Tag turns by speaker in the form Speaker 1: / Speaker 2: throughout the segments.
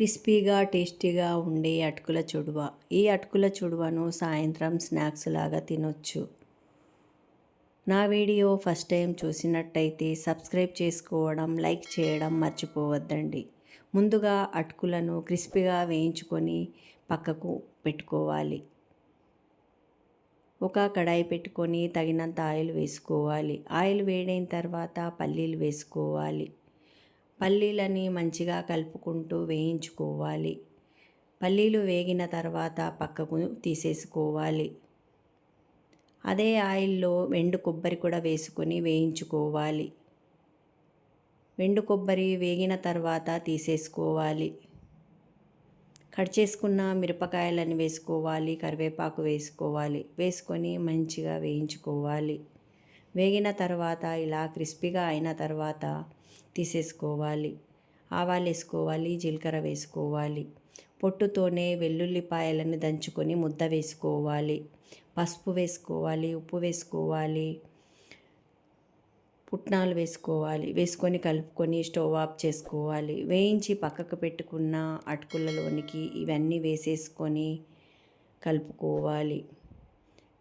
Speaker 1: క్రిస్పీగా టేస్టీగా ఉండే అటుకుల చుడువ. ఈ అటుకుల చుడువను సాయంత్రం స్నాక్స్ లాగా తినొచ్చు. నా వీడియో ఫస్ట్ టైం చూసినట్టయితే సబ్స్క్రైబ్ చేసుకోవడం, లైక్ చేయడం మర్చిపోవద్దండి. ముందుగా అటుకులను క్రిస్పీగా వేయించుకొని పక్కకు పెట్టుకోవాలి. ఒక కడాయి పెట్టుకొని తగినంత ఆయిల్ వేసుకోవాలి. ఆయిల్ వేడైన తర్వాత పల్లీలు వేసుకోవాలి. పల్లీలని మంచిగా కలుపుకుంటూ వేయించుకోవాలి. పల్లీలు వేగిన తర్వాత పక్కకు తీసేసుకోవాలి. అదే ఆయిల్లో ఎండు కొబ్బరి కూడా వేసుకొని వేయించుకోవాలి. ఎండు కొబ్బరి వేగిన తర్వాత తీసేసుకోవాలి. కట్ చేసుకున్న మిరపకాయలను వేసుకోవాలి, కరివేపాకు వేసుకోవాలి. వేసుకొని మంచిగా వేయించుకోవాలి. వేగిన తర్వాత ఇలా క్రిస్పీగా అయిన తర్వాత తీసేసుకోవాలి. ఆవాలు వేసుకోవాలి, జీలకర్ర వేసుకోవాలి. పొట్టుతోనే వెల్లుల్లిపాయలను దంచుకొని ముద్ద వేసుకోవాలి. పసుపు వేసుకోవాలి, ఉప్పు వేసుకోవాలి, పుట్నాలు వేసుకోవాలి. వేసుకొని కలుపుకొని స్టవ్ ఆఫ్ చేసుకోవాలి. వేయించి పక్కకు పెట్టుకున్న అటుకులలోనికి ఇవన్నీ వేసేసుకొని కలుపుకోవాలి.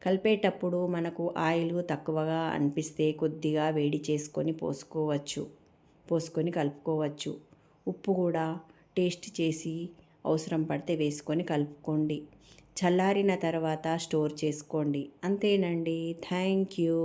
Speaker 1: కలిపేటప్పుడు మనకు ఆయిల్ తక్కువగా అనిపిస్తే కొద్దిగా వేడి చేసుకొని పోసుకొని కలుపుకోవచ్చు. ఉప్పు కూడా టేస్ట్ చేసి అవసరం పడితే వేసుకొని కలుపుకోండి. చల్లారిన తర్వాత స్టోర్ చేసుకోండి. అంతేనండి. Thank you.